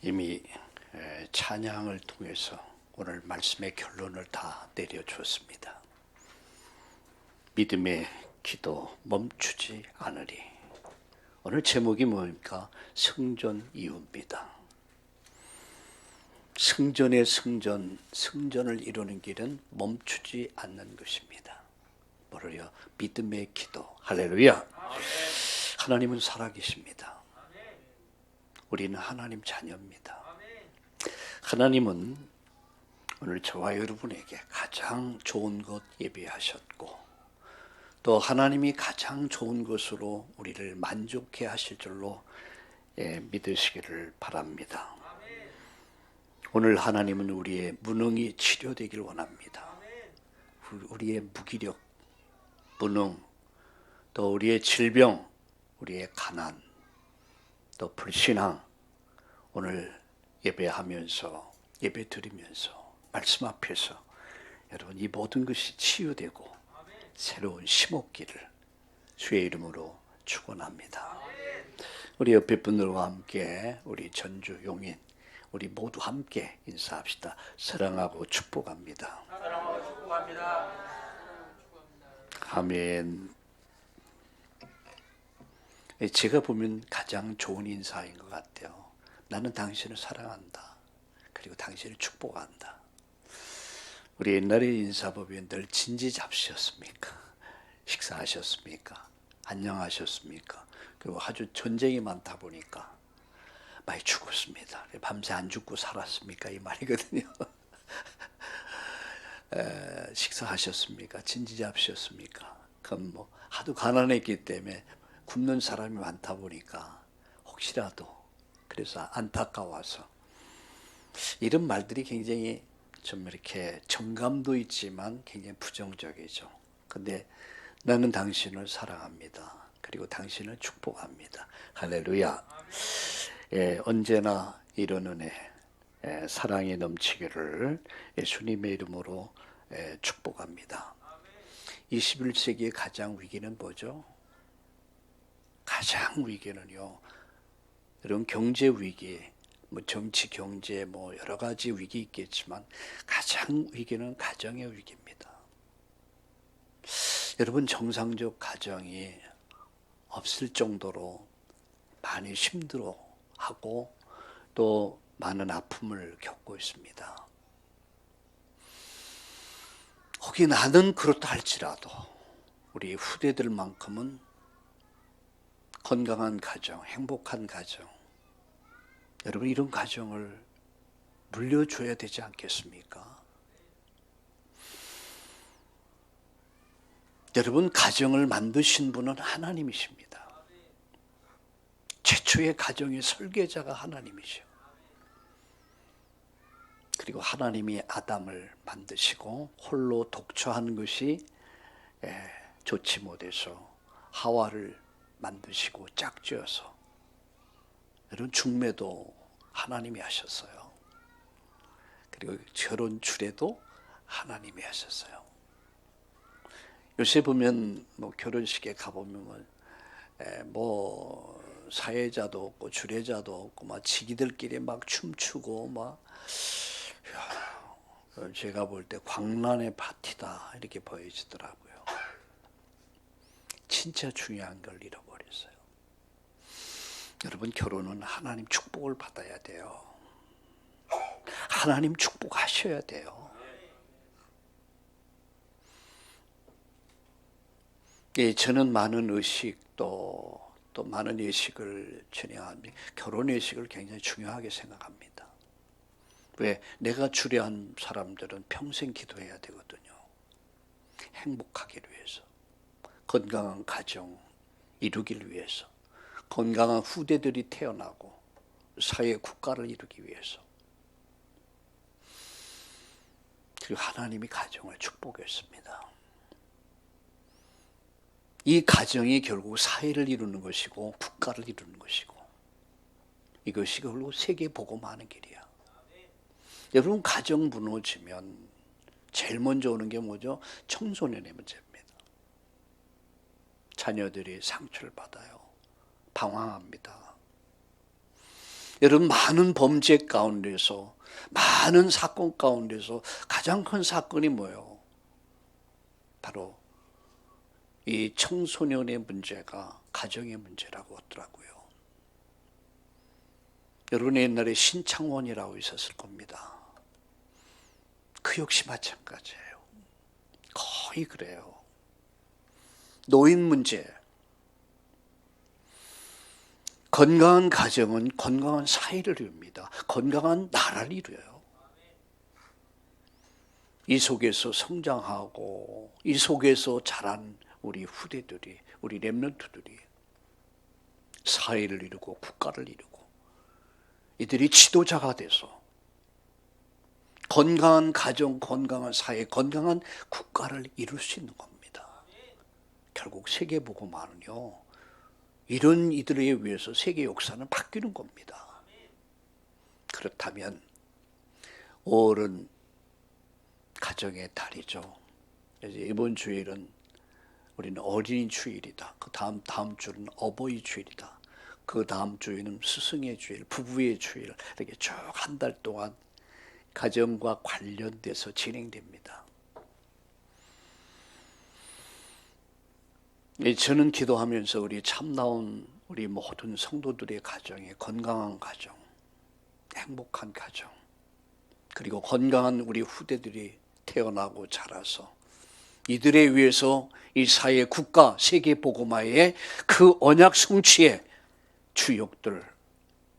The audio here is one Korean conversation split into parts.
이미 찬양을 통해서 오늘 말씀의 결론을 다 내려주었습니다. 믿음의 기도 멈추지 않으리. 오늘 제목이 뭡니까? 승전 이유입니다. 승전의 승전, 승전을 이루는 길은 멈추지 않는 것입니다. 뭐를요? 믿음의 기도. 할렐루야. 하나님은 살아계십니다. 우리는 하나님 자녀입니다. 하나님은 오늘 저와 여러분에게 가장 좋은 것 예비하셨고 또 하나님이 가장 좋은 것으로 우리를 만족해 하실 줄로 믿으시기를 바랍니다. 오늘 하나님은 우리의 무능이 치료되길 원합니다. 우리의 무기력, 무능, 또 우리의 질병, 우리의 가난, 또 불신앙, 오늘 예배하면서 예배 드리면서 말씀 앞에서 여러분 이 모든 것이 치유되고 새로운 심없기를 주의 이름으로 축원합니다. 우리 옆에 분들과 함께 우리 전주 용인 우리 모두 함께 인사합시다. 사랑하고 축복합니다. 사랑하고 축복합니다. 아멘. 제가 보면 가장 좋은 인사인 것 같아요. 나는 당신을 사랑한다. 그리고 당신을 축복한다. 우리 옛날에 인사법이 늘 진지 잡수셨습니까? 식사하셨습니까? 안녕하셨습니까? 그리고 아주 전쟁이 많다 보니까 많이 죽었습니다. 밤새 안 죽고 살았습니까? 이 말이거든요. 식사하셨습니까? 진지 잡수셨습니까? 그럼 뭐 하도 가난했기 때문에 굶는 사람이 많다 보니까 혹시라도 그래서 안타까워서 이런 말들이 굉장히 좀 이렇게 정감도 있지만 굉장히 부정적이죠. 근데 나는 당신을 사랑합니다. 그리고 당신을 축복합니다. 할렐루야. 언제나 이런 은혜, 사랑이 넘치기를 예수님의 이름으로 축복합니다. 21세기의 가장 위기는 뭐죠? 가장 위기는요, 이런 경제 위기, 뭐 정치 경제 뭐 여러 가지 위기 있겠지만 가장 위기는 가정의 위기입니다. 여러분 정상적 가정이 없을 정도로 많이 힘들어하고 또 많은 아픔을 겪고 있습니다. 혹시 나는 그렇다 할지라도 우리 후대들만큼은 건강한 가정, 행복한 가정, 여러분 이런 가정을 물려줘야 되지 않겠습니까? 여러분 가정을 만드신 분은 하나님이십니다. 최초의 가정의 설계자가 하나님이죠. 그리고 하나님이 아담을 만드시고 홀로 독처한 것이 좋지 못해서 하와를 만드시고 짝지어서 이런 중매도 하나님이 하셨어요. 그리고 결혼 주례도 하나님이 하셨어요. 요새 보면 뭐 결혼식에 가보면 뭐 사회자도 없고 주례자도 없고 막 지기들끼리 막 춤추고 막 제가 볼 때 광란의 파티다 이렇게 보여지더라고요. 진짜 중요한 걸 잃어버렸어요. 여러분 결혼은 하나님 축복을 받아야 돼요. 하나님 축복하셔야 돼요. 저는 많은 의식 또 많은 예식을 진행합니다. 결혼 예식을 굉장히 중요하게 생각합니다. 왜? 내가 주례한 사람들은 평생 기도해야 되거든요. 행복하기를 위해서, 건강한 가정 이루기를 위해서, 건강한 후대들이 태어나고 사회 국가를 이루기 위해서. 그리고 하나님이 가정을 축복했습니다. 이 가정이 결국 사회를 이루는 것이고 국가를 이루는 것이고 이것이 결국 세계 복음하는 길이야. 여러분 가정 무너지면 제일 먼저 오는 게 뭐죠? 청소년의 문제입니다. 자녀들이 상처를 받아요. 방황합니다. 여러분, 많은 범죄 가운데서, 많은 사건 가운데서 가장 큰 사건이 뭐예요? 바로 이 청소년의 문제가 가정의 문제라고 하더라고요. 여러분, 옛날에 신창원이라고 있었을 겁니다. 그 역시 마찬가지예요. 거의 그래요. 노인 문제. 건강한 가정은 건강한 사회를 이룹니다. 건강한 나라를 이루어요. 이 속에서 성장하고 이 속에서 자란 우리 후대들이, 우리 렘넌트들이 사회를 이루고 국가를 이루고 이들이 지도자가 돼서 건강한 가정, 건강한 사회, 건강한 국가를 이룰 수 있는 겁니다. 결국 세계복음화는요, 이런 이들에 의해서 세계 역사는 바뀌는 겁니다. 그렇다면 5월은 가정의 달이죠. 이번 주일은 우리는 어린이 주일이다. 그 다음 주는 어버이 주일이다. 그 다음 주일은 스승의 주일, 부부의 주일, 이렇게 쭉 한 달 동안 가정과 관련돼서 진행됩니다. 저는 기도하면서 우리 참나온 우리 모든 성도들의 가정에 건강한 가정, 행복한 가정, 그리고 건강한 우리 후대들이 태어나고 자라서 이들에 의해서 이 사회, 국가, 세계 복음화의 그 언약 성취의 주역들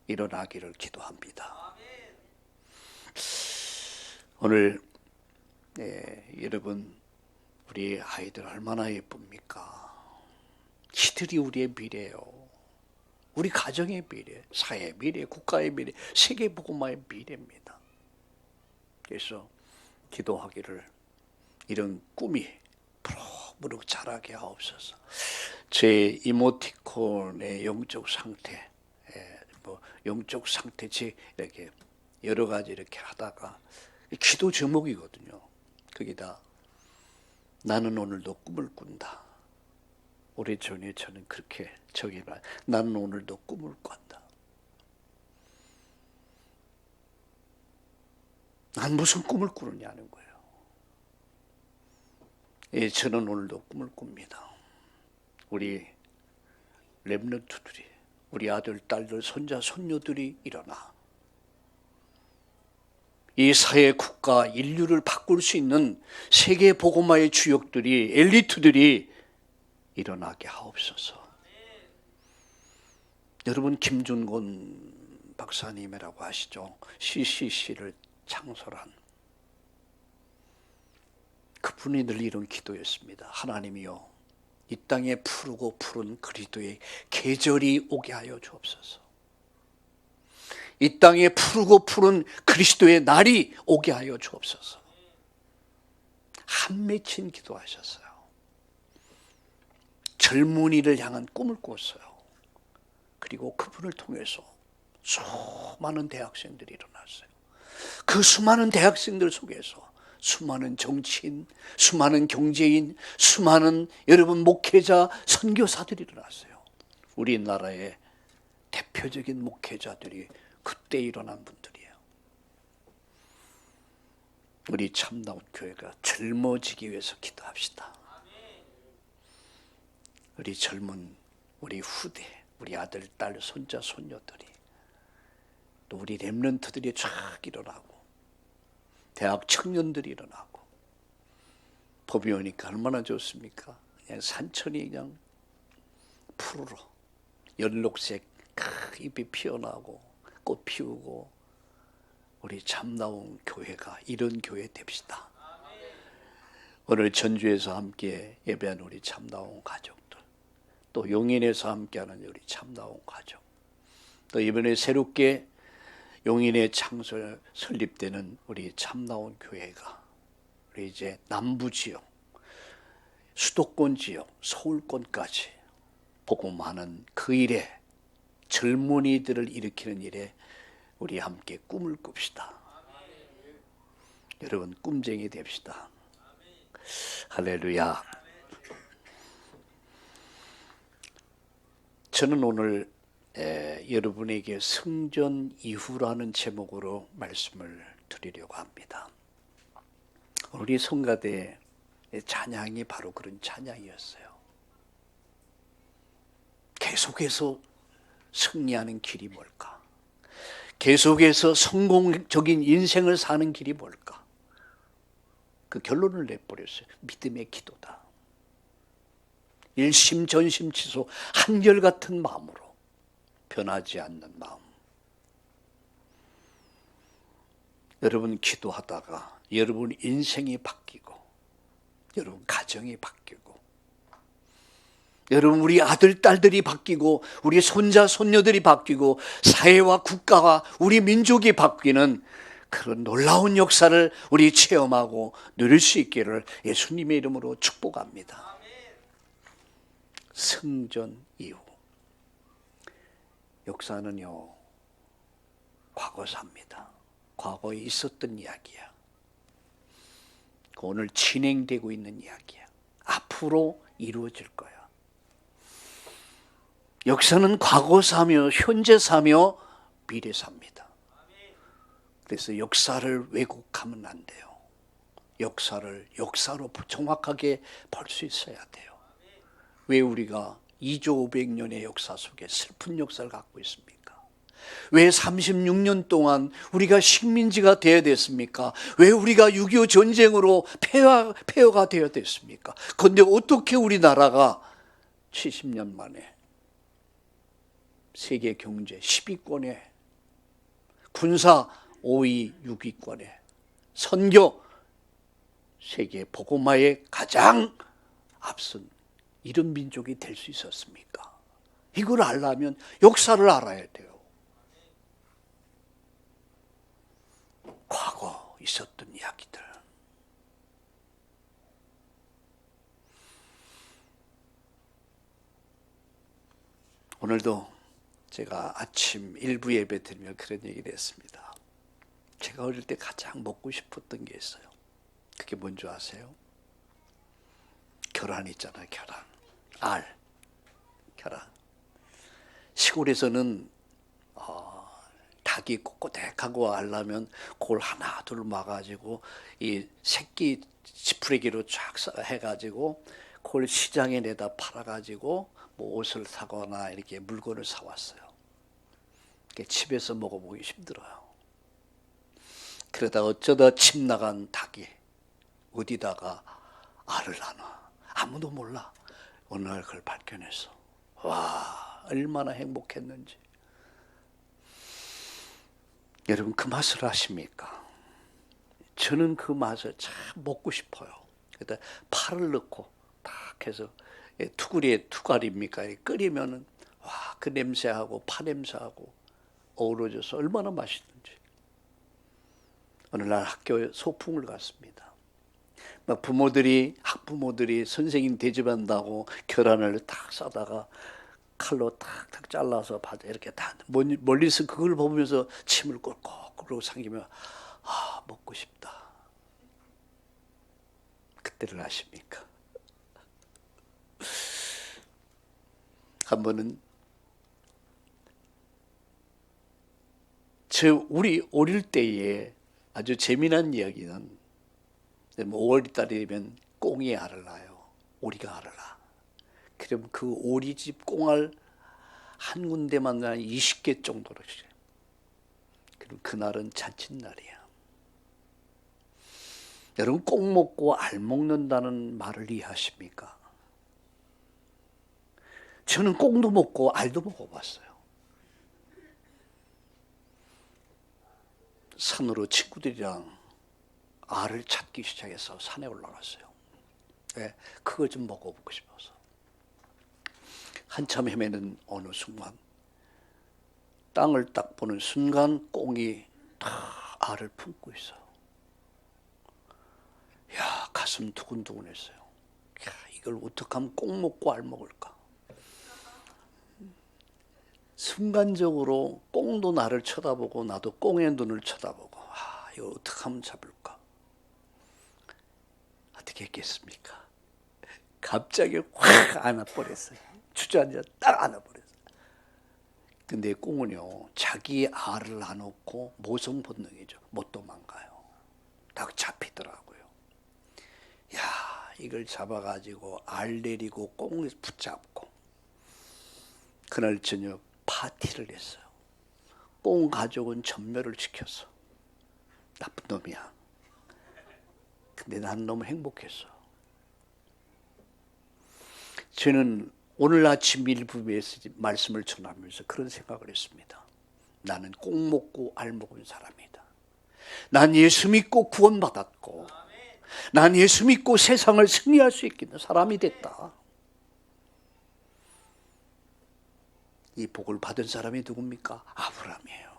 일어나기를 기도합니다. 오늘 여러분, 우리 아이들 얼마나 예쁩니까? 이들이 우리의 미래예요. 우리 가정의 미래, 사회의 미래, 국가의 미래, 세계 복음화의 미래입니다. 그래서 기도하기를 이런 꿈이 부룩부룩 자라게 하옵소서. 제 이모티콘의 영적 상태, 영적 상태지 이렇게 여러 가지 이렇게 하다가 기도 제목이거든요. 거기다 나는 오늘도 꿈을 꾼다. 오래전에 저는 그렇게 정해놔. 나는 오늘도 꿈을 꾼다. 난 무슨 꿈을 꾸느냐는 거예요. 저는 오늘도 꿈을 꿉니다. 우리 렘넌트들이, 우리 아들, 딸들, 손자, 손녀들이 일어나 이 사회, 국가, 인류를 바꿀 수 있는 세계 복음화의 주역들이, 엘리트들이 일어나게 하옵소서. 여러분, 김준곤 박사님이라고 아시죠? CCC를 창설한 그분이 늘 이런 기도였습니다. 하나님이여, 이 땅에 푸르고 푸른 그리스도의 계절이 오게 하여 주옵소서. 이 땅에 푸르고 푸른 그리스도의 날이 오게 하여 주옵소서. 한 맺힌 기도하셨어요. 젊은이를 향한 꿈을 꿨어요. 그리고 그분을 통해서 수많은 대학생들이 일어났어요. 그 수많은 대학생들 속에서 수많은 정치인, 수많은 경제인, 수많은 여러분 목회자, 선교사들이 일어났어요. 우리나라의 대표적인 목회자들이 그때 일어난 분들이에요. 우리 참나온 교회가 젊어지기 위해서 기도합시다. 우리 젊은 우리 후대, 우리 아들, 딸, 손자, 손녀들이, 또 우리 렘넌트들이 쫙 일어나고 대학 청년들이 일어나고 봄이 오니까 얼마나 좋습니까? 그냥 산천이 그냥 푸르러 연록색 잎이 피어나고 꽃 피우고 우리 참나온 교회가 이런 교회 됩시다. 오늘 전주에서 함께 예배한 우리 참나온 가족들, 또 용인에서 함께하는 우리 참나온 가족, 또 이번에 새롭게 용인에 설립되는 우리 참나온 교회가 우리 이제 남부 지역, 수도권 지역, 서울권까지 복음하는 그 일에, 젊은이들을 일으키는 일에 우리 함께 꿈을 꿉시다. 여러분, 꿈쟁이 됩시다. 할렐루야. 저는 오늘 여러분에게 성전 이후라는 제목으로 말씀을 드리려고 합니다. 우리 성가대의 찬양이 바로 그런 찬양이었어요. 계속해서 승리하는 길이 뭘까? 계속해서 성공적인 인생을 사는 길이 뭘까? 그 결론을 내버렸어요. 믿음의 기도다. 일심전심치소 한결같은 마음으로 변하지 않는 마음. 여러분 기도하다가 여러분 인생이 바뀌고 여러분 가정이 바뀌고 여러분 우리 아들 딸들이 바뀌고 우리 손자 손녀들이 바뀌고 사회와 국가와 우리 민족이 바뀌는 그런 놀라운 역사를 우리 체험하고 누릴 수 있기를 예수님의 이름으로 축복합니다. 성전 이후 역사는요 과거사입니다. 과거에 있었던 이야기야. 오늘 진행되고 있는 이야기야. 앞으로 이루어질 거야. 역사는 과거사며 현재사며 미래사입니다. 그래서 역사를 왜곡하면 안 돼요. 역사를 역사로 정확하게 볼 수 있어야 돼요. 왜 우리가 2조 500년의 역사 속에 슬픈 역사를 갖고 있습니까? 왜 36년 동안 우리가 식민지가 되어야 됐습니까? 왜 우리가 6.25 전쟁으로 폐허가 되어야 됐습니까? 그런데 어떻게 우리나라가 70년 만에 세계 경제 10위권에 군사 5위 6위권에 선교 세계 복음화에 가장 앞선 이런 민족이 될 수 있었습니까? 이걸 알려면 역사를 알아야 돼요. 과거 있었던 이야기들. 오늘도 제가 아침 일부 예배 드리며 그런 얘기를 했습니다. 제가 어릴 때 가장 먹고 싶었던 게 있어요. 그게 뭔지 아세요? 계란 있잖아요. 계란. 알. 계란. 시골에서는 닭이 꼬꼬댁하고 알려면 그걸 하나 둘 막아가지고 이 새끼 지푸레기로 쫙 해가지고 그걸 시장에 내다 팔아가지고 뭐 옷을 사거나 이렇게 물건을 사왔어요. 집에서 먹어보기 힘들어요. 그러다 어쩌다 집 나간 닭이 어디다가 알을 낳아. 아무도 몰라. 어느 날 그걸 발견해서 와 얼마나 행복했는지. 여러분 그 맛을 아십니까? 저는 그 맛을 참 먹고 싶어요. 그래서 파를 넣고 딱 해서 투구리에 투갈입니까? 끓이면은 와 그 냄새하고 파 냄새하고 어우러져서 얼마나 맛있는지. 어느 날 학교에 소풍을 갔습니다. 막 학부모들이 선생님 대접한다고 계란을 탁 싸다가 칼로 탁탁 잘라서 이렇게 다 멀리서 그걸 보면서 침을 꼴깍꼴깍 삼키며 먹고 싶다. 그때를 아십니까? 한 번은 우리 어릴 때에 아주 재미난 이야기는 5월달이면 꽁이 알을 낳아요. 오리가 알을 낳아. 그럼 그 오리집 꽁알 한 군데만 한 20개 정도로 있어요. 그럼 그날은 잔칫날이야. 여러분 꽁 먹고 알 먹는다는 말을 이해하십니까? 저는 꽁도 먹고 알도 먹어봤어요. 산으로 친구들이랑 알을 찾기 시작해서 산에 올라갔어요. 네, 그거 좀 먹어보고 싶어서. 한참 헤매는 어느 순간 땅을 딱 보는 순간 꽁이 다 알을 품고 있어. 야 가슴 두근두근했어요. 야 이걸 어떻게 하면 꽁 먹고 알 먹을까? 순간적으로 꽁도 나를 쳐다보고 나도 꽁의 눈을 쳐다보고 이거 어떻게 하면 잡을까? 어떻게 했겠습니까? 갑자기 확 안아버렸어요. 주저앉아 딱 안아버렸어요. 근데 꽁은요, 자기 알을 놔놓고 모성 본능이죠. 못 도망가요. 딱 잡히더라고요. 야, 이걸 잡아가지고 알 내리고 꽁을 붙잡고 그날 저녁 파티를 했어요. 꽁 가족은 전멸을 시켰어. 나쁜 놈이야. 근데 난 너무 행복했어. 저는 오늘 아침 일부에서 말씀을 전하면서 그런 생각을 했습니다. 나는 꽁 먹고 알 먹은 사람이다. 난 예수 믿고 구원받았고, 난 예수 믿고 세상을 승리할 수 있는 사람이 됐다. 이 복을 받은 사람이 누굽니까? 아브라함이에요.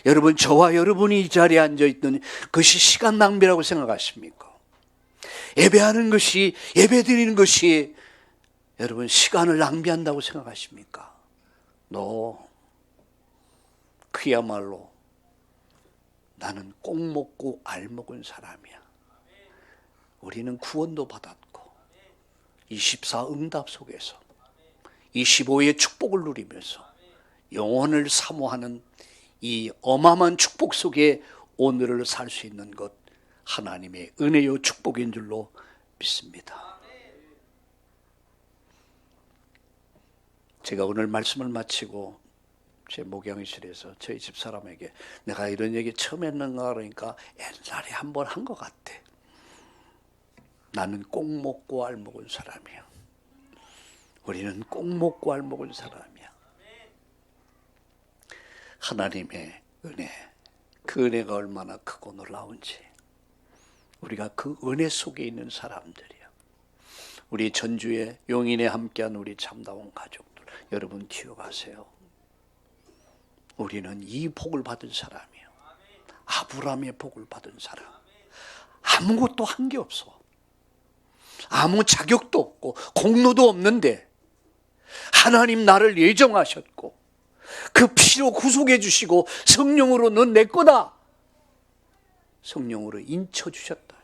여러분, 저와 여러분이 이 자리에 앉아있는 것이 시간 낭비라고 생각하십니까? 예배하는 것이, 예배드리는 것이 여러분 시간을 낭비한다고 생각하십니까? 너 그야말로 나는 꼭 먹고 알 먹은 사람이야. 우리는 구원도 받았고 24 응답 속에서 25의 축복을 누리면서 영혼을 사모하는 이 어마어마한 축복 속에 오늘을 살 수 있는 것, 하나님의 은혜요 축복인 줄로 믿습니다. 제가 오늘 말씀을 마치고 제 목양실에서 저희 집사람에게 내가 이런 얘기 처음 했는가 그러니까 옛날에 한번 한 것 같아. 나는 꼭 먹고 알 먹은 사람이야. 우리는 꼭 먹고 알 먹은 사람이야. 하나님의 은혜, 그 은혜가 얼마나 크고 놀라운지 우리가 그 은혜 속에 있는 사람들이야. 우리 전주에 용인에 함께한 우리 참다운 가족들, 여러분 기억하세요. 우리는 이 복을 받은 사람이에요. 아브라함의 복을 받은 사람. 아무것도 한 게 없어. 아무 자격도 없고 공로도 없는데 하나님 나를 예정하셨고 그 피로 구속해 주시고 성령으로 넌 내 거다. 성령으로 인쳐 주셨다.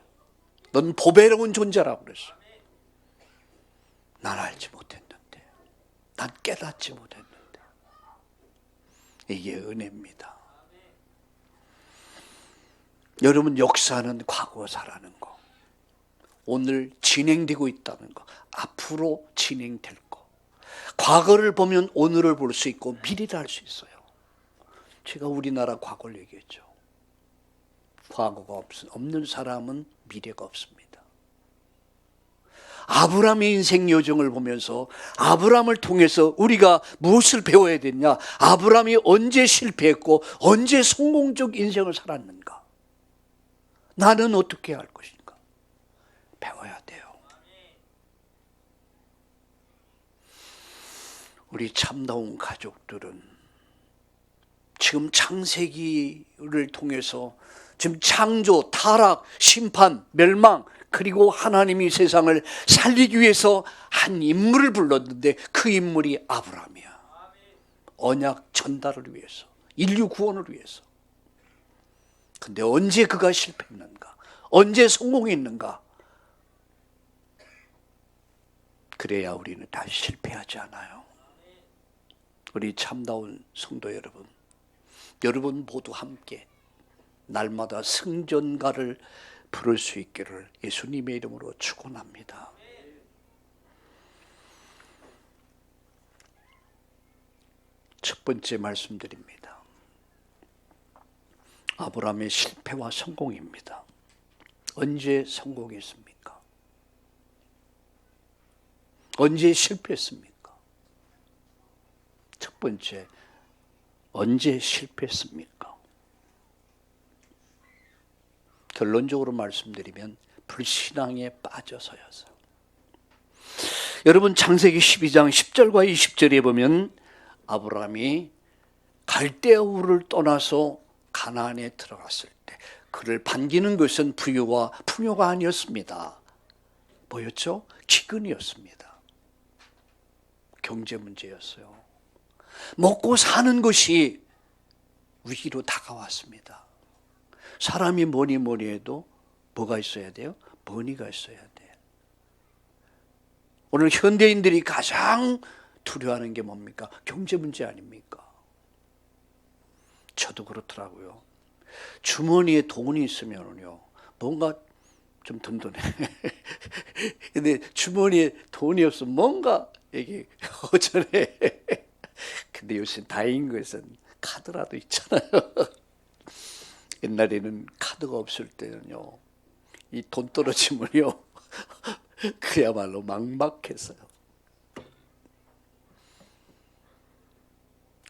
넌 보배로운 존재라고 그랬어. 난 알지 못했는데, 난 깨닫지 못했는데. 이게 은혜입니다. 여러분, 역사는 과거사라는 거, 오늘 진행되고 있다는 거, 앞으로 진행될 거. 과거를 보면 오늘을 볼 수 있고 미래를 알 수 있어요. 제가 우리나라 과거를 얘기했죠. 과거가 없는 사람은 미래가 없습니다. 아브라함의 인생 여정을 보면서 아브라함을 통해서 우리가 무엇을 배워야 되냐? 아브라함이 언제 실패했고 언제 성공적 인생을 살았는가? 나는 어떻게 할 것인가? 배워야 돼요. 우리 참다운 가족들은 지금 창세기를 통해서 지금 창조, 타락, 심판, 멸망, 그리고 하나님이 세상을 살리기 위해서 한 인물을 불렀는데 그 인물이 아브라함이야. 언약 전달을 위해서, 인류 구원을 위해서. 근데 언제 그가 실패했는가? 언제 성공했는가? 그래야 우리는 다시 실패하지 않아요. 우리 참다운 성도 여러분, 여러분 모두 함께 날마다 승전가를 부를 수 있기를 예수님의 이름으로 축원합니다. 첫 번째 말씀드립니다. 아브라함의 실패와 성공입니다. 언제 성공했습니까? 언제 실패했습니까? 첫 번째, 언제 실패했습니까? 결론적으로 말씀드리면 불신앙에 빠져서였어요. 여러분, 창세기 12장 10절과 20절에 보면 아브라함이 갈대아 우를 떠나서 가나안에 들어갔을 때 그를 반기는 것은 부유와 풍요가 아니었습니다. 뭐였죠? 기근이었습니다. 경제 문제였어요. 먹고 사는 것이 위기로 다가왔습니다. 사람이 뭐니 해도 뭐가 있어야 돼요? 머니가 있어야 돼요. 오늘 현대인들이 가장 두려워하는 게 뭡니까? 경제 문제 아닙니까? 저도 그렇더라고요. 주머니에 돈이 있으면요, 뭔가 좀 든든해. 근데 주머니에 돈이 없으면 뭔가 이게 허전해. 근데 요새 다행인 것은 카드라도 있잖아요. 옛날에는 카드가 없을 때는요, 이 돈 떨어지면요, 그야말로 막막했어요.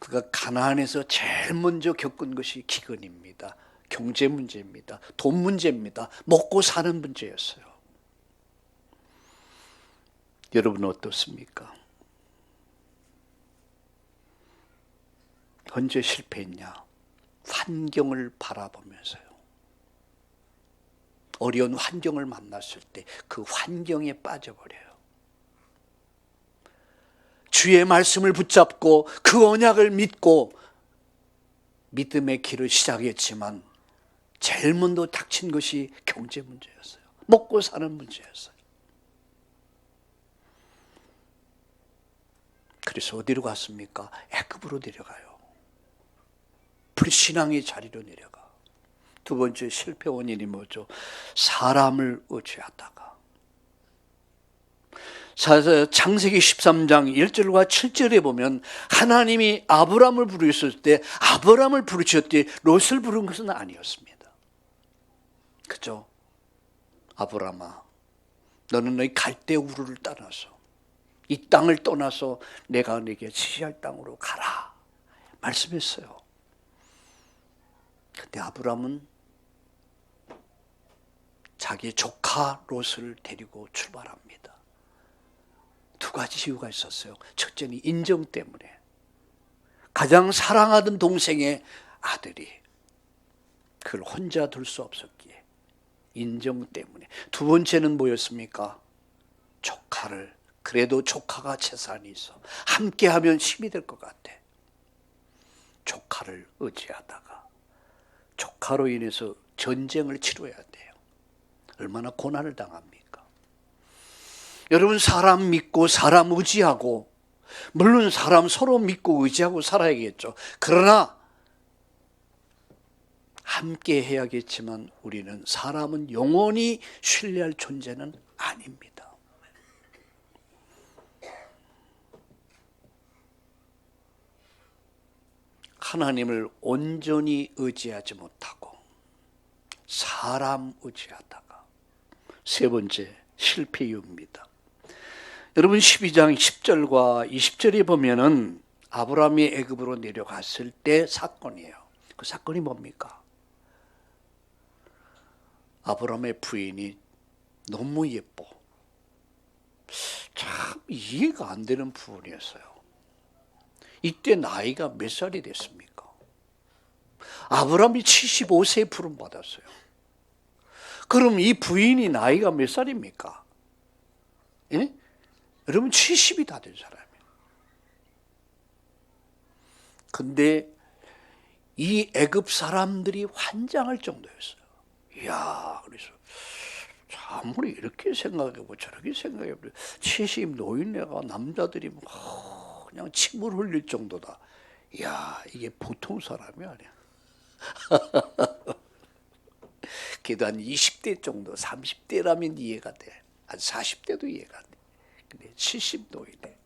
그가 가나안에서 제일 먼저 겪은 것이 기근입니다. 경제 문제입니다. 돈 문제입니다. 먹고 사는 문제였어요. 여러분은 어떻습니까? 언제 실패했냐? 환경을 바라보면서요. 어려운 환경을 만났을 때 그 환경에 빠져버려요. 주의 말씀을 붙잡고 그 언약을 믿고 믿음의 길을 시작했지만 제일 먼저 닥친 것이 경제 문제였어요. 먹고 사는 문제였어요. 그래서 어디로 갔습니까? 애굽으로 내려가요. 불신앙의 자리로 내려가. 두 번째 실패 원인이 뭐죠? 사람을 의지하다가. 창세기 13장 1절과 7절에 보면 하나님이 아브람을 부르셨을 때 아브람을 부르셨지 롯을 부른 것은 아니었습니다. 그죠? 아브람아, 너는 너희 갈대 우르를 떠나서 이 땅을 떠나서 내가 네게 지시할 땅으로 가라 말씀했어요. 근데 아브람은 자기 조카 롯을 데리고 출발합니다. 두 가지 이유가 있었어요. 첫째는 인정 때문에. 가장 사랑하던 동생의 아들이 그걸 혼자 둘 수 없었기에 인정 때문에. 두 번째는 뭐였습니까? 조카를, 그래도 조카가 재산이 있어. 함께하면 힘이 될 것 같아. 조카를 의지하다가 조카로 인해서 전쟁을 치러야 돼요. 얼마나 고난을 당합니까? 여러분, 사람 믿고 사람 의지하고, 물론 사람 서로 믿고 의지하고 살아야겠죠. 그러나 함께 해야겠지만 우리는 사람은 영원히 신뢰할 존재는 아닙니다. 하나님을 온전히 의지하지 못하고 사람 의지하다가 세 번째 실패 이유입니다. 여러분, 12장 10절과 20절에 보면은 아브라함이 애굽으로 내려갔을 때 사건이에요. 그 사건이 뭡니까? 아브라함의 부인이 너무 예뻐. 참 이해가 안 되는 부분이었어요. 이때 나이가 몇 살이 됐습니까? 아브라함이 75세에 부름 받았어요. 그럼 이 부인이 나이가 몇 살입니까? 예? 여러분, 70이 다 된 사람이에요. 근데 이 애굽 사람들이 환장할 정도였어요. 이야, 그래서 아무리 이렇게 생각해보고 저렇게 생각해보고 70 노인네가 남자들이 그냥 침을 흘릴 정도다. 이야, 이게 보통 사람이 아니야. 그래도 한 20대 정도, 30대라면 이해가 돼. 한 40대도 이해가 돼. 근데 70 노인네.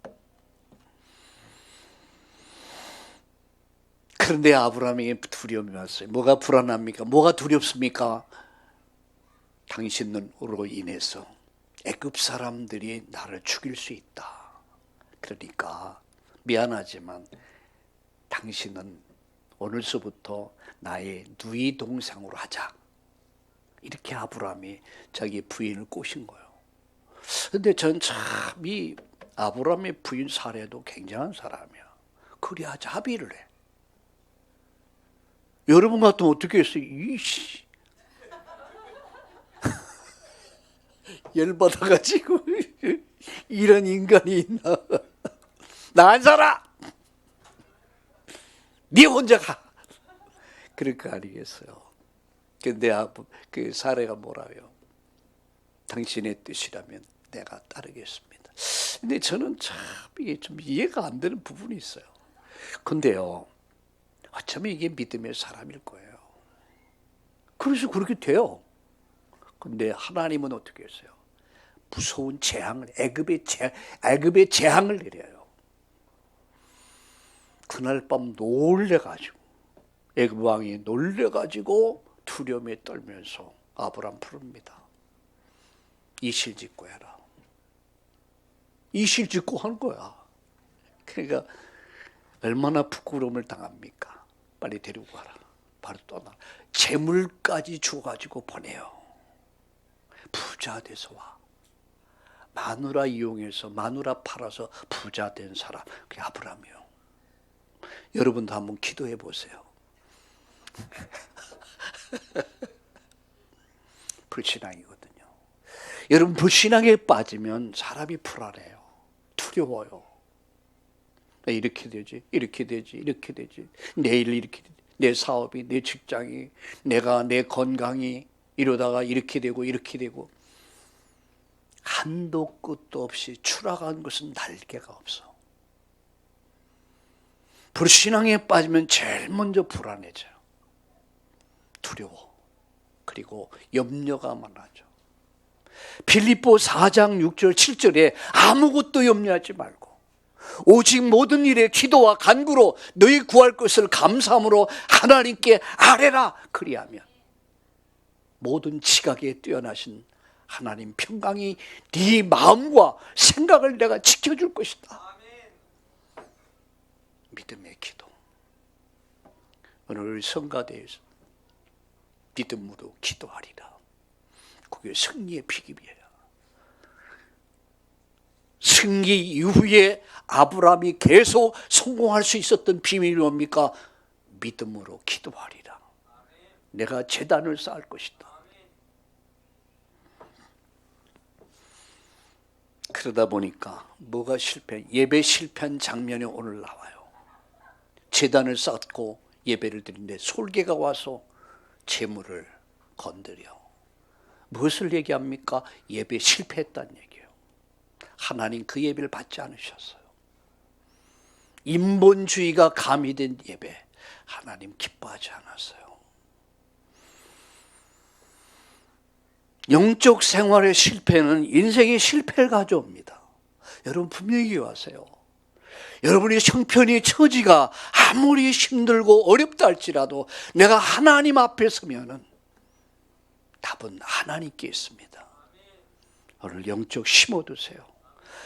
그런데 아브라함에게 두려움이 왔어요. 뭐가 불안합니까? 뭐가 두렵습니까? 당신으로 인해서 애굽 사람들이 나를 죽일 수 있다. 그러니까 미안하지만 당신은 오늘서부터 나의 누이 동상으로 하자. 이렇게 아브라함이 자기 부인을 꼬신 거예요. 근데 전 참 이 아브라함의 부인 사례도 굉장한 사람이야. 그래야지 합의를 해. 여러분 같으면 어떻게 했어요? 이씨. 열받아가지고 이런 인간이 있나? 나 안 살아. 네 혼자 가. 그럴 거 아니겠어요. 근데 그 사례가 뭐라요? 당신의 뜻이라면 내가 따르겠습니다. 근데 저는 참 이게 좀 이해가 안 되는 부분이 있어요. 근데요, 어쩌면 이게 믿음의 사람일 거예요. 그래서 그렇게 돼요. 근데 하나님은 어떻게 했어요? 무서운 재앙을, 애굽의 재앙을 내려요. 그날 밤 놀래가지고, 애굽 왕이 놀래가지고 두려움에 떨면서 아브람 부릅니다. 이실직고 해라. 이실직고 한 거야. 그러니까 얼마나 부끄러움을 당합니까? 빨리 데리고 가라. 바로 떠나. 재물까지 줘가지고 보내요. 부자 돼서 와. 마누라 이용해서 마누라 팔아서 부자 된 사람, 그게 아브라함이요. 여러분도 한번 기도해 보세요. 불신앙이거든요. 여러분, 불신앙에 빠지면 사람이 불안해요. 두려워요. 이렇게 되지, 이렇게 되지, 이렇게 되지. 내일 이렇게 되지. 내 사업이, 내 직장이, 내 건강이 이러다가 이렇게 되고 이렇게 되고. 한도 끝도 없이 추락한 것은 날개가 없어. 불신앙에 빠지면 제일 먼저 불안해져요. 두려워. 그리고 염려가 많아져. 빌립보 4장 6절 7절에 아무것도 염려하지 말고 오직 모든 일에 기도와 간구로 너희 구할 것을 감사함으로 하나님께 아뢰라. 그리하면 모든 지각에 뛰어나신 하나님 평강이 네 마음과 생각을 내가 지켜줄 것이다. 믿음의 기도. 오늘 성가대에서 믿음으로 기도하리라. 그게 승리의 비결이에요. 승리 이후에 아브라함이 계속 성공할 수 있었던 비밀이 뭡니까? 믿음으로 기도하리라. 내가 제단을 쌓을 것이다. 그러다 보니까 뭐가 예배 실패한 장면이 오늘 나와요. 제단을 쌓고 예배를 드리는데 솔개가 와서 재물을 건드려. 무엇을 얘기합니까? 예배 실패했다는 얘기예요. 하나님 그 예배를 받지 않으셨어요. 인본주의가 가미된 예배, 하나님 기뻐하지 않았어요. 영적 생활의 실패는 인생의 실패를 가져옵니다. 여러분 분명히 기억하세요. 여러분의 형편의 처지가 아무리 힘들고 어렵다 할지라도 내가 하나님 앞에 서면은 답은 하나님께 있습니다. 오늘 영적 힘 얻으세요.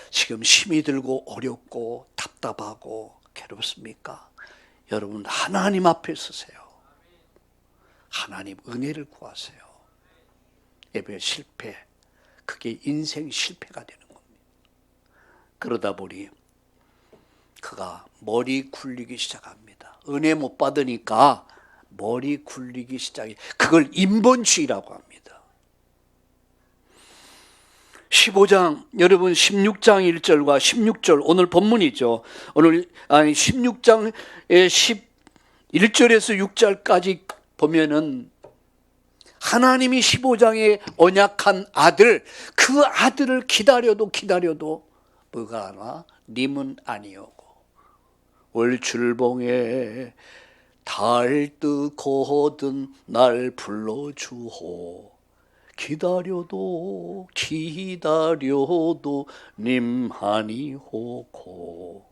지금 힘이 들고 어렵고 답답하고 괴롭습니까? 여러분 하나님 앞에 서세요. 하나님 은혜를 구하세요. 예배 실패, 그게 인생 실패가 되는 겁니다. 그러다 보니 그가 머리 굴리기 시작합니다. 은혜 못 받으니까 머리 굴리기 시작해. 그걸 인본주의라고 합니다. 15장, 여러분 16장 1절과 16절 오늘 본문이죠. 오늘 16장의 11절에서 6절까지 보면은 하나님이 15장에 언약한 아들, 그 아들을 기다려도 뭐가 하나? 님은 아니오고 월출봉에 달 뜨거든 날 불러주호 기다려도 님 아니오고.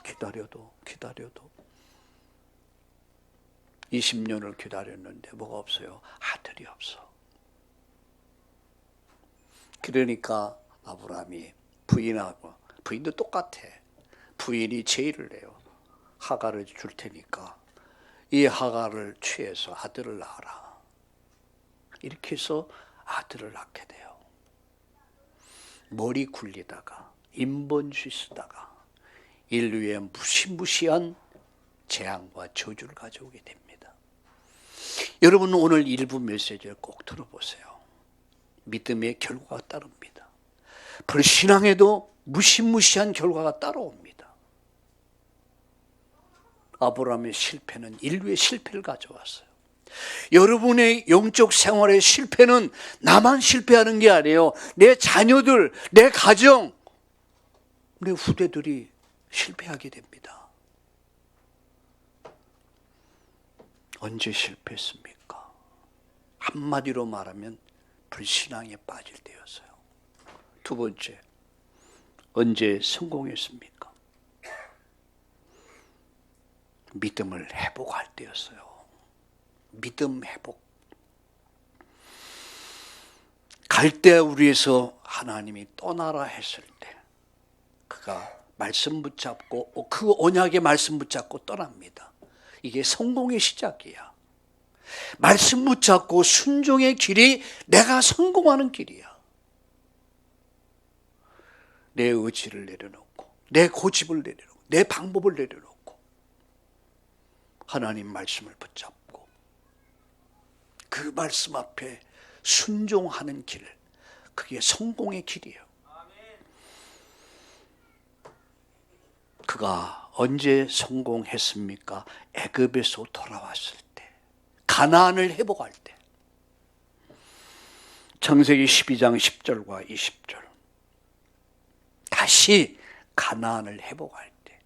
기다려도 20년을 기다렸는데 뭐가 없어요? 아들이 없어. 그러니까 아브라함이 부인도 똑같아. 부인이 제의를 해요. 하갈을 줄 테니까 이 하갈을 취해서 아들을 낳아라. 이렇게 해서 아들을 낳게 돼요. 머리 굴리다가 인본주의 쓰다가 인류의 무시무시한 재앙과 저주를 가져오게 됩니다. 여러분 오늘 일부 메시지를 꼭 들어보세요. 믿음의 결과가 따릅니다. 불신앙에도 무시무시한 결과가 따라옵니다. 아브라함의 실패는 인류의 실패를 가져왔어요. 여러분의 영적 생활의 실패는 나만 실패하는 게 아니에요. 내 자녀들, 내 가정, 내 후대들이 실패하게 됩니다. 언제 실패했습니까? 한마디로 말하면 불신앙에 빠질 때였어요. 두 번째, 언제 성공했습니까? 믿음을 회복할 때였어요. 믿음 회복. 갈대우리에서 하나님이 떠나라 했을 때 그가 말씀 붙잡고 그 언약의 말씀 붙잡고 떠납니다. 이게 성공의 시작이야. 말씀 붙잡고 순종의 길이 내가 성공하는 길이야. 내 의지를 내려놓고 내 고집을 내려놓고 내 방법을 내려놓고 하나님 말씀을 붙잡고 그 말씀 앞에 순종하는 길, 그게 성공의 길이에요. 그가 언제 성공했습니까? 애굽에서 돌아왔을 때, 가나안을 회복할 때. 창세기 12장 10절과 20절. 다시 가나안을 회복할 때,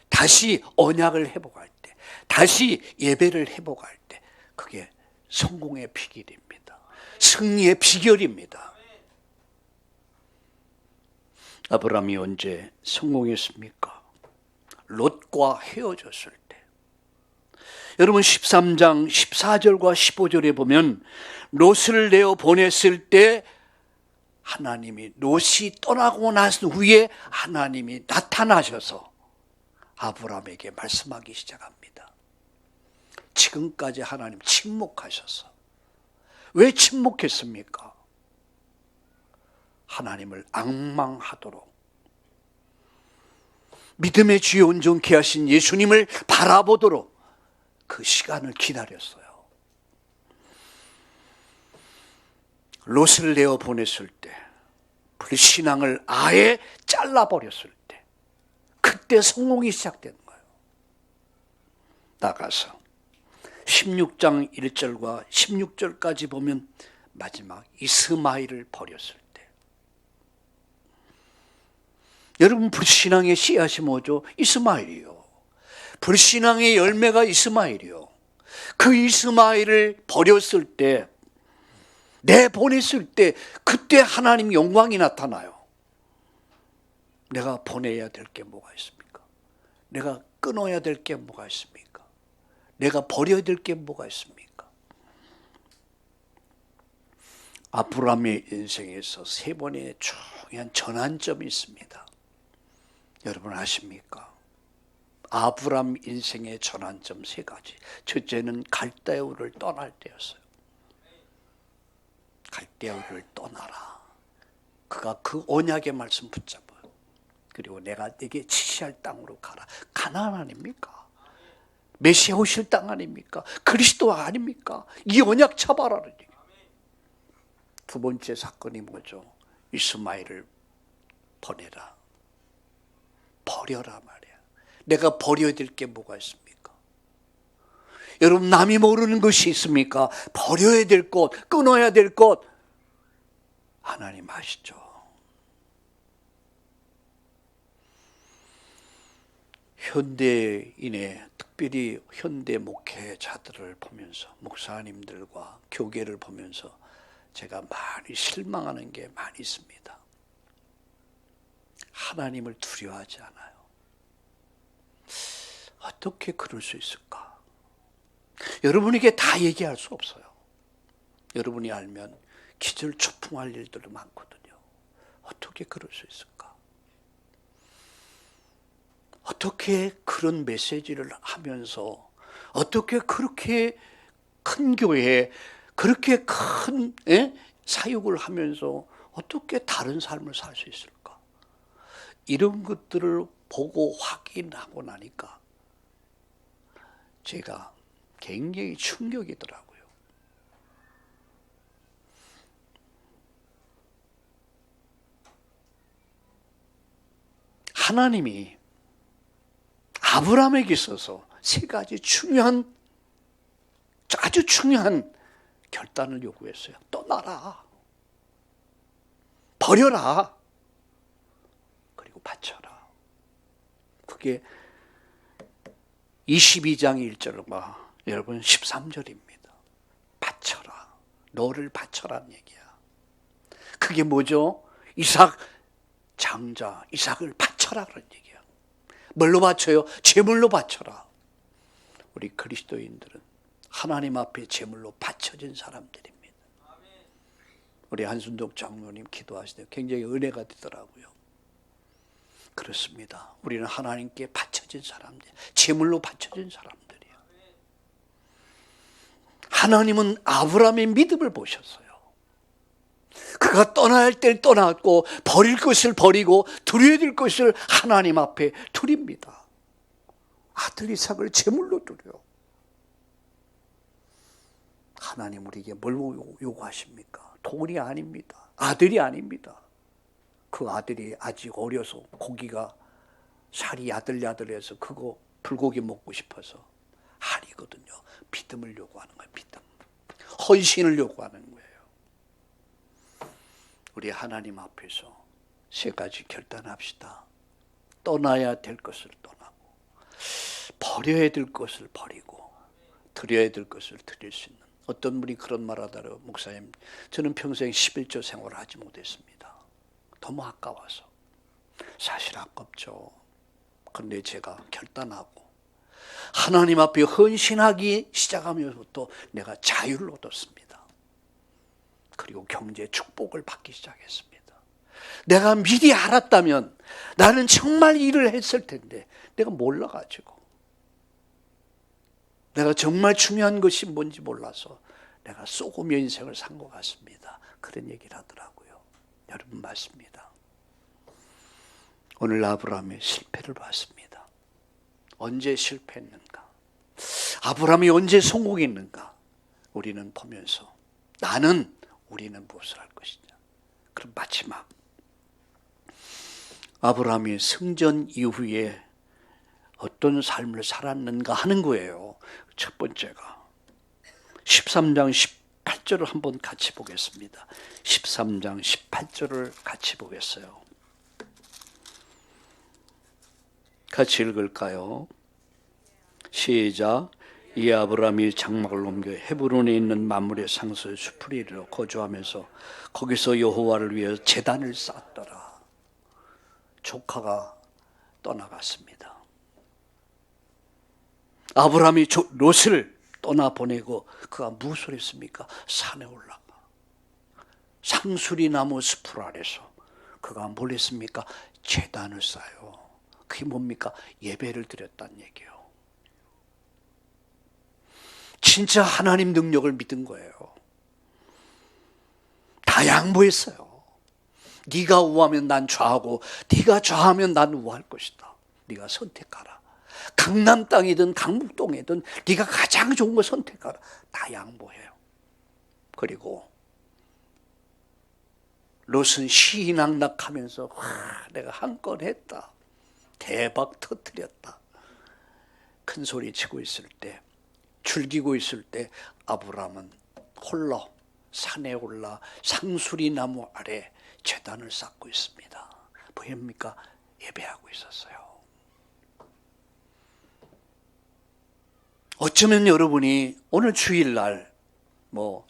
다시 언약을 회복할 때, 다시 예배를 회복할 때, 그게 성공의 비결입니다. 승리의 비결입니다. 아브라함이 언제 성공했습니까? 롯과 헤어졌을 때. 여러분 13장 14절과 15절에 보면 롯을 내어 보냈을 때 하나님이 롯이 떠나고 난 후에 하나님이 나타나셔서 아브라함에게 말씀하기 시작합니다. 지금까지 하나님 침묵하셔서. 왜 침묵했습니까? 하나님을 앙망하도록 믿음의 주에 온전케 하신 예수님을 바라보도록 그 시간을 기다렸어요. 롯을 내어 보냈을 때, 불신앙을 아예 잘라버렸을 때, 그때 성공이 시작된 거예요. 나가서 16장 1절과 16절까지 보면 마지막 이스마엘을 버렸을 때, 여러분 불신앙의 씨앗이 뭐죠? 이스마엘이요. 불신앙의 열매가 이스마엘이요. 그 이스마엘을 버렸을 때, 내보냈을 때, 그때 하나님 영광이 나타나요. 내가 보내야 될 게 뭐가 있습니까? 내가 끊어야 될 게 뭐가 있습니까? 내가 버려야 될 게 뭐가 있습니까? 아브라함의 인생에서 세 번의 중요한 전환점이 있습니다. 여러분 아십니까? 아브라함 인생의 전환점 세 가지. 첫째는 갈대우를 떠날 때였어요. 갈대우를 떠나라. 그가 그 언약의 말씀 붙잡아요. 그리고 내가 네게 지시할 땅으로 가라. 가나안 아닙니까? 메시아 오실 땅 아닙니까? 그리스도 아닙니까? 이 언약 잡아라는 얘기. 두 번째 사건이 뭐죠? 이스마엘을 보내라. 버려라 말이야. 내가 버려야 될 게 뭐가 있습니까? 여러분 남이 모르는 것이 있습니까? 버려야 될 것, 끊어야 될 것 하나님 아시죠? 현대인의 특별히 현대 목회자들을 보면서 목사님들과 교계를 보면서 제가 많이 실망하는 게 많이 있습니다. 하나님을 두려워하지 않아요. 어떻게 그럴 수 있을까? 여러분에게 다 얘기할 수 없어요. 여러분이 알면 기절초풍할 일들도 많거든요. 어떻게 그럴 수 있을까? 어떻게 그런 메시지를 하면서 어떻게 그렇게 큰 교회에 그렇게 큰 사역을 하면서 어떻게 다른 삶을 살 수 있을까? 이런 것들을 보고 확인하고 나니까 제가 굉장히 충격이더라고요. 하나님이 아브라함에게 있어서 세 가지 중요한, 아주 중요한 결단을 요구했어요. 떠나라. 버려라. 그리고 바쳐라. 그게 22장 1절과 여러분 13절입니다. 바쳐라. 너를 바쳐라는 얘기야. 그게 뭐죠? 이삭 장자 이삭을 바쳐라 그런 얘기야. 뭘로 바쳐요? 제물로 바쳐라. 우리 그리스도인들은 하나님 앞에 제물로 바쳐진 사람들입니다. 우리 한순덕 장로님 기도하실 때 굉장히 은혜가 되더라고요. 그렇습니다. 우리는 하나님께 바쳐진 사람들, 제물로 바쳐진 사람들이에요. 하나님은 아브라함의 믿음을 보셨어요. 그가 떠나야 할 때를 떠났고 버릴 것을 버리고 드려야 될 것을 하나님 앞에 드립니다. 아들 이삭을 제물로 드려. 하나님 우리에게 뭘 요구하십니까? 돈이 아닙니다. 아들이 아닙니다. 그 아들이 아직 어려서 고기가 살이 야들야들해서 그거 불고기 먹고 싶어서 아니거든요. 믿음을 요구하는 거예요. 믿음. 헌신을 요구하는 거예요. 우리 하나님 앞에서 세 가지 결단합시다. 떠나야 될 것을 떠나고 버려야 될 것을 버리고 드려야 될 것을 드릴 수 있는. 어떤 분이 그런 말 하더라고요. 목사님, 저는 평생 11조 생활을 하지 못했습니다. 너무 아까워서. 사실 아깝죠. 그런데 제가 결단하고 하나님 앞에 헌신하기 시작하면서부터 내가 자유를 얻었습니다. 그리고 경제 축복을 받기 시작했습니다. 내가 미리 알았다면 나는 정말 일을 했을 텐데 내가 몰라가지고 내가 정말 중요한 것이 뭔지 몰라서 내가 쏘고며 인생을 산 것 같습니다. 그런 얘기를 하더라고요. 여러분 맞습니다. 오늘 아브라함의 실패를 봤습니다. 언제 실패했는가? 아브라함이 언제 성공했는가? 우리는 보면서 우리는 무엇을 할 것이냐? 그럼 마지막 아브라함이 승전 이후에 어떤 삶을 살았는가 하는 거예요. 첫 번째가 13장 18절을 한번 같이 보겠습니다. 13장 18절을 같이 보겠어요. 같이 읽을까요? 시작. 이 아브라함이 장막을 옮겨 헤브론에 있는 만물의 상수의 숲을 이르러 거주하면서 거기서 여호와를 위해 제단을 쌓더라. 조카가 떠나갔습니다. 아브라함이 롯을 떠나보내고 그가 무엇을 했습니까? 산에 올라가 상수리 나무 숲을 아래서 그가 뭘 했습니까? 제단을 쌓아요. 그게 뭡니까? 예배를 드렸다는 얘기예요. 진짜 하나님 능력을 믿은 거예요. 다 양보했어요. 네가 우하면 난 좌하고 네가 좌하면 난 우할 것이다. 네가 선택하라. 강남 땅이든 강북 땅이든 네가 가장 좋은 거 선택하라. 다 양보해요. 그리고 롯은 시희낙낙하면서 내가 한 건 했다. 대박 터뜨렸다. 큰 소리 치고 있을 때, 즐기고 있을 때 아브라함은 홀로 산에 올라 상수리 나무 아래 제단을 쌓고 있습니다. 보입니까? 예배하고 있었어요. 어쩌면 여러분이 오늘 주일날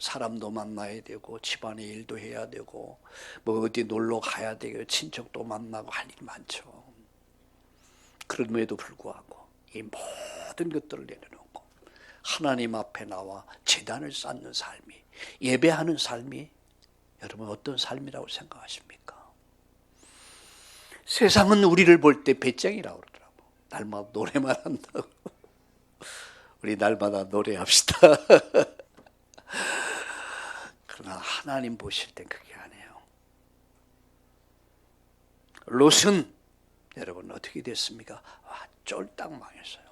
사람도 만나야 되고 집안의 일도 해야 되고 어디 놀러 가야 되고 친척도 만나고 할 일이 많죠. 그럼에도 불구하고 이 모든 것들을 내려놓고 하나님 앞에 나와 제단을 쌓는 삶이, 예배하는 삶이 여러분 어떤 삶이라고 생각하십니까? 세상은 우리를 볼 때 배짱이라고 그러더라고. 날마다 노래만 한다고. 우리 날마다 노래합시다. 그러나 하나님 보실 땐 그게 아니에요. 롯은 여러분 어떻게 됐습니까? 쫄딱 망했어요.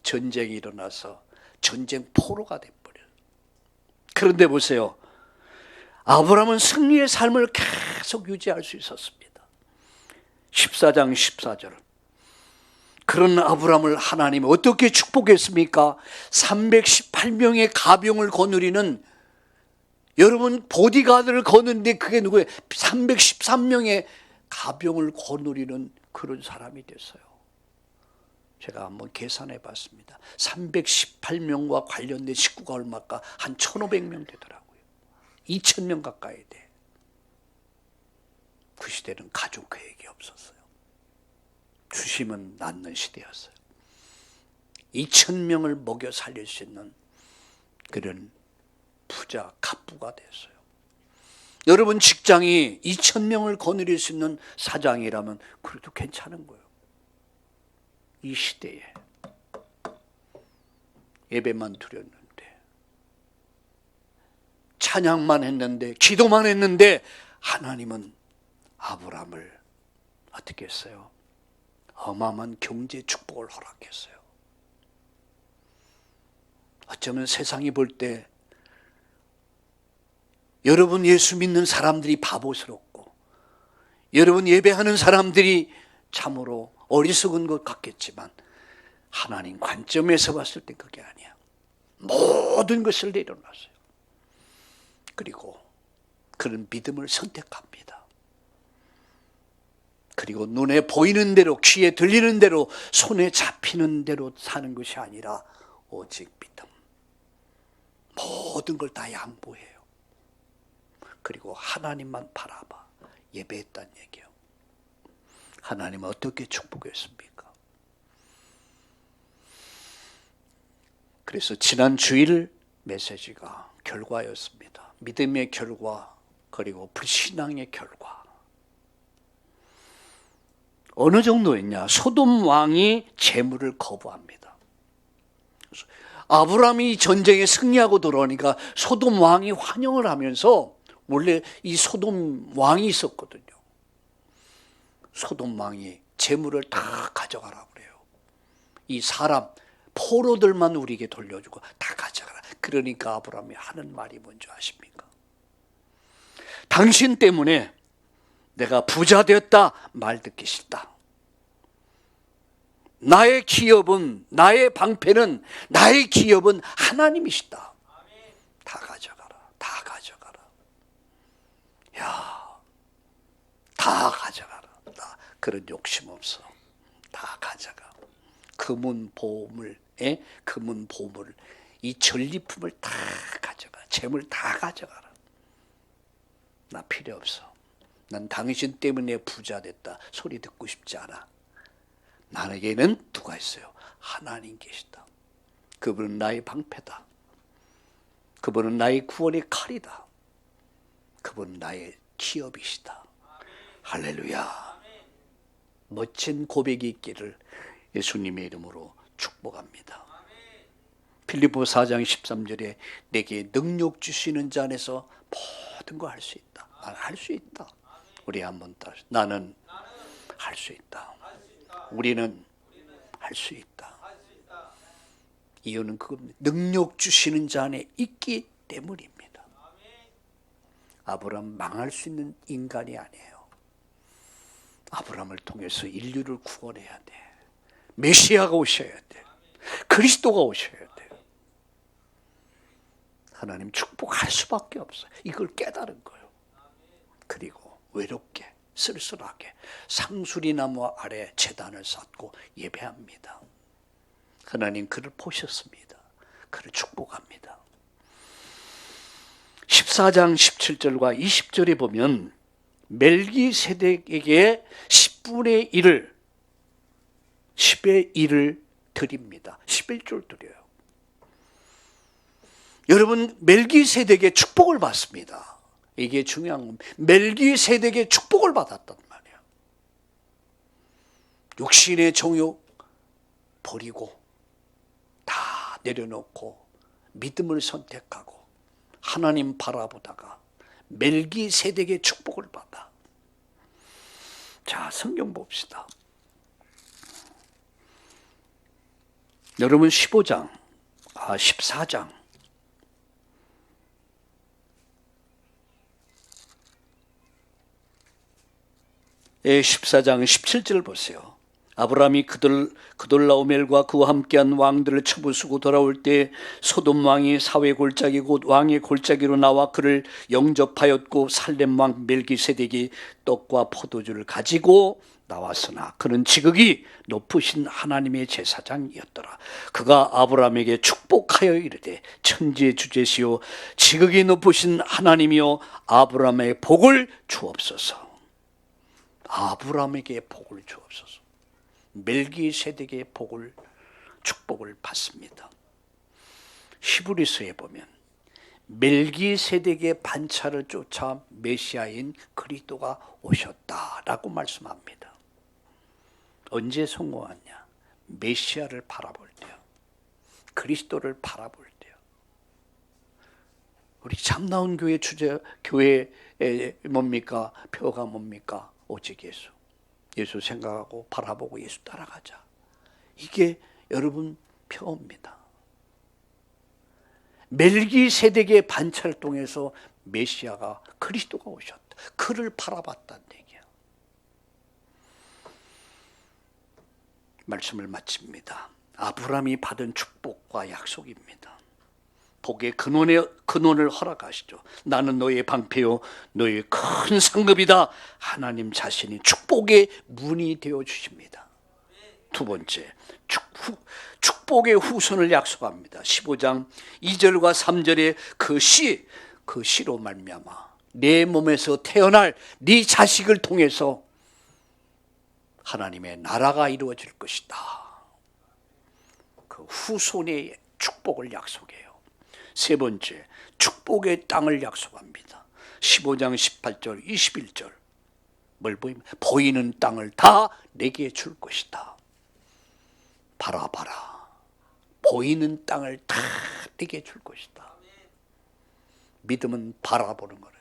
전쟁이 일어나서 전쟁 포로가 돼버려요. 그런데 보세요. 아브라함은 승리의 삶을 계속 유지할 수 있었습니다. 14장 14절. 그런 아브라함을 하나님이 어떻게 축복했습니까? 318명의 가병을 거느리는, 여러분 보디가드를 거느리는데 그게 누구예요? 313명의 가병을 거느리는 그런 사람이 됐어요. 제가 한번 계산해 봤습니다. 318명과 관련된 식구가 얼마일까? 한 1,500명 되더라고요. 2,000명 가까이 돼. 그 시대는 가족 계획이 없었어요. 주시면 낳는 시대였어요. 2,000명을 먹여 살릴 수 있는 그런 부자, 갑부가 됐어요. 여러분 직장이 2,000명을 거느릴 수 있는 사장이라면 그래도 괜찮은 거예요. 이 시대에 예배만 드렸는데, 찬양만 했는데, 기도만 했는데 하나님은 아브라함을 어떻게 했어요? 어마어마한 경제 축복을 허락했어요. 어쩌면 세상이 볼 때 여러분 예수 믿는 사람들이 바보스럽고 여러분 예배하는 사람들이 참으로 어리석은 것 같겠지만 하나님 관점에서 봤을 때 그게 아니야. 모든 것을 내려놨어요. 그리고 그런 믿음을 선택합니다. 그리고 눈에 보이는 대로, 귀에 들리는 대로, 손에 잡히는 대로 사는 것이 아니라 오직 믿음. 모든 걸 다 양보해요. 그리고 하나님만 바라봐 예배했다는 얘기예요. 하나님은 어떻게 축복했습니까? 그래서 지난 주일 메시지가 결과였습니다. 믿음의 결과, 그리고 불신앙의 결과. 어느 정도였냐? 소돔 왕이 재물을 거부합니다. 아브라함이 전쟁에 승리하고 돌아오니까 소돔 왕이 환영을 하면서, 원래 이 소돔 왕이 있었거든요. 소돔 왕이 재물을 다 가져가라 그래요. 이 사람 포로들만 우리에게 돌려주고 다 가져가라. 그러니까 아브라함이 하는 말이 뭔지 아십니까? 당신 때문에 내가 부자 되었다. 말 듣기 싫다. 나의 기업은, 나의 방패는, 나의 기업은 하나님이시다. 다 가져가라. 다 가져가라. 야, 다 가져가라. 나 그런 욕심 없어. 다 가져가. 금은 보물, 이 전리품을 다 가져가. 재물 다 가져가라. 나 필요 없어. 난 당신 때문에 부자 됐다 소리 듣고 싶지 않아. 나에게는 누가 있어요? 하나님 계시다. 그분은 나의 방패다. 그분은 나의 구원의 칼이다. 그분은 나의 기업이시다. 할렐루야. 멋진 고백이 있기를 예수님의 이름으로 축복합니다. 빌립보 4장 13절에 내게 능력 주시는 자 안에서 모든 거 할 수 있다. 나는 할 수 있다. 우리 한번 따라. 나는 할 수 있다. 우리는 할 수 있다. 이유는 그겁니다. 능력 주시는 자 안에 있기 때문입니다. 아브라함 망할 수 있는 인간이 아니에요. 아브라함을 통해서 인류를 구원해야 돼. 메시아가 오셔야 돼. 그리스도가 오셔야 돼. 하나님 축복할 수밖에 없어요. 이걸 깨달은 거예요. 그리고 외롭게 쓸쓸하게 상수리나무 아래 제단을 쌓고 예배합니다. 하나님 그를 보셨습니다. 그를 축복합니다. 14장 17절과 20절에 보면 멜기세덱에게 10분의 1을 10의 1을 드립니다. 11조를 드려요. 여러분 멜기세덱의 축복을 받습니다. 이게 중요한 겁니다. 멜기세덱의 축복을 받았단 말이에요. 육신의 정욕 버리고 다 내려놓고 믿음을 선택하고 하나님 바라보다가 멜기세덱의 축복을 받아. 자, 성경 봅시다. 여러분 14장 14장 17절 보세요. 아브라함이 그돌라오멜과 그와 함께한 왕들을 처부수고 돌아올 때 소돔 왕이 사회 골짜기 곧 왕의 골짜기로 나와 그를 영접하였고 살렘 왕 멜기세덱이 떡과 포도주를 가지고 나왔으나 그는 지극히 높으신 하나님의 제사장이었더라. 그가 아브라함에게 축복하여 이르되 천지의 주제시오 지극히 높으신 하나님이여 아브라함의 복을 주옵소서. 아브라함에게 복을 주옵소서. 멜기세덱의 축복을 받습니다. 히브리서에 보면 멜기세덱의 반차를 쫓아 메시아인 그리스도가 오셨다라고 말씀합니다. 언제 성공하냐? 메시아를 바라볼 때요. 그리스도를 바라볼 때요. 우리 참나온 교회 교회의 뭡니까? 표가 뭡니까? 오직 예수. 예수 생각하고 바라보고 예수 따라가자. 이게 여러분 표입니다. 멜기세덱의 반차를 통해서 메시아가 그리스도가 오셨다. 그를 바라봤다는 얘기야. 말씀을 마칩니다. 아브라함이 받은 축복과 약속입니다. 복의 근원을 허락하시죠. 나는 너의 방패요 너의 큰 상급이다. 하나님 자신이 축복의 문이 되어 주십니다. 두 번째, 축복의 후손을 약속합니다. 15장 2절과 3절에 그 시로 말미암아 내 몸에서 태어날 네 자식을 통해서 하나님의 나라가 이루어질 것이다. 그 후손의 축복을 약속해요. 세 번째, 축복의 땅을 약속합니다. 15장 18절 21절 뭘 보입니까? 보이는 땅을 다 내게 줄 것이다. 바라봐라. 보이는 땅을 다 내게 줄 것이다. 믿음은 바라보는 거예요.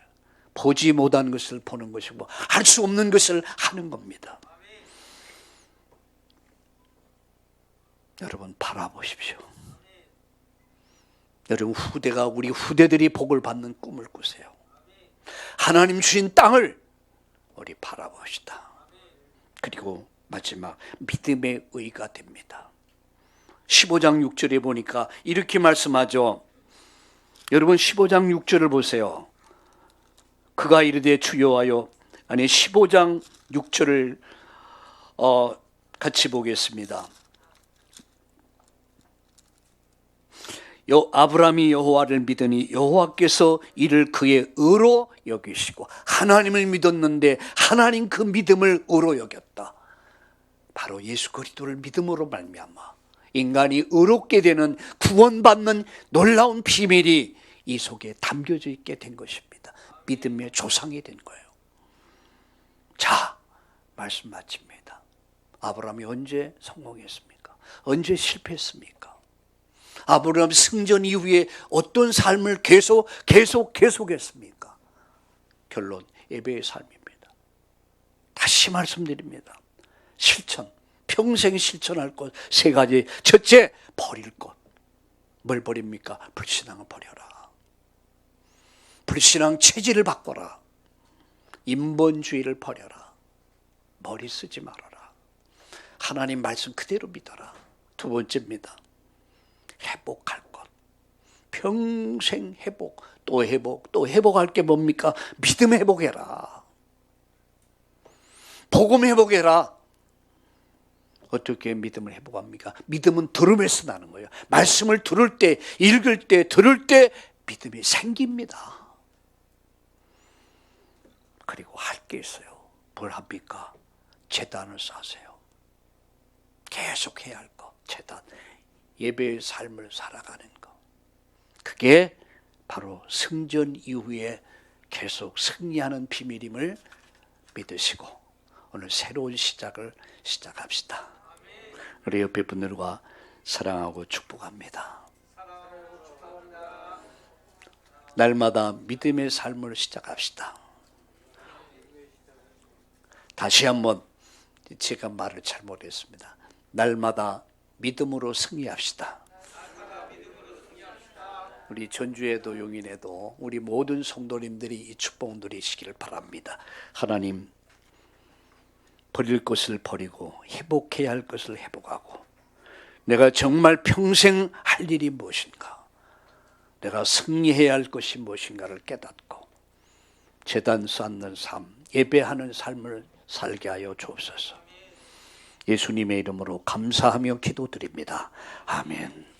보지 못한 것을 보는 것이고 할 수 없는 것을 하는 겁니다. 여러분 바라보십시오. 여러분 우리 후대들이 복을 받는 꿈을 꾸세요. 하나님 주신 땅을 우리 바라봅시다. 그리고 마지막 믿음의 의가 됩니다. 15장 6절에 보니까 이렇게 말씀하죠. 여러분 15장 6절을 보세요. 그가 이르되 주여하여 15장 6절을 같이 보겠습니다. 아브라함이 여호와를 믿으니 여호와께서 이를 그의 의로 여기시고 하나님을 믿었는데 하나님 그 믿음을 의로 여겼다. 바로 예수 그리스도를 믿음으로 말미암아 인간이 의롭게 되는 구원받는 놀라운 비밀이 이 속에 담겨져 있게 된 것입니다. 믿음의 조상이 된 거예요. 자, 말씀 마칩니다. 아브라함이 언제 성공했습니까? 언제 실패했습니까? 아브라함 승전 이후에 어떤 삶을 계속했습니까? 결론, 예배의 삶입니다. 다시 말씀드립니다. 실천, 평생 실천할 것 세 가지. 첫째, 버릴 것. 뭘 버립니까? 불신앙을 버려라. 불신앙 체질을 바꿔라. 인본주의를 버려라. 머리 쓰지 말아라. 하나님 말씀 그대로 믿어라. 두 번째입니다. 회복할 것. 평생 회복, 또 회복, 또 회복할 게 뭡니까? 믿음 회복해라. 복음 회복해라. 어떻게 믿음을 회복합니까? 믿음은 들음에서 나는 거예요. 말씀을 들을 때, 읽을 때, 들을 때 믿음이 생깁니다. 그리고 할 게 있어요. 뭘 합니까? 제단을 쌓으세요. 계속 해야 할 것, 제단. 예배의 삶을 살아가는 것. 그게 바로 승전 이후에 계속 승리하는 비밀임을 믿으시고 오늘 새로운 시작을 시작합시다. 우리 옆에 분들과 사랑하고 축복합니다. 날마다 믿음의 삶을 시작합시다. 다시 한번 제가 말을 잘못했습니다. 날마다 믿음으로 승리합시다. 우리 전주에도 용인에도 우리 모든 성도님들이 이 축복 누리시기를 바랍니다. 하나님 버릴 것을 버리고 회복해야 할 것을 회복하고 내가 정말 평생 할 일이 무엇인가, 내가 승리해야 할 것이 무엇인가를 깨닫고 제단 쌓는 삶, 예배하는 삶을 살게 하여 주옵소서. 예수님의 이름으로 감사하며 기도드립니다. 아멘.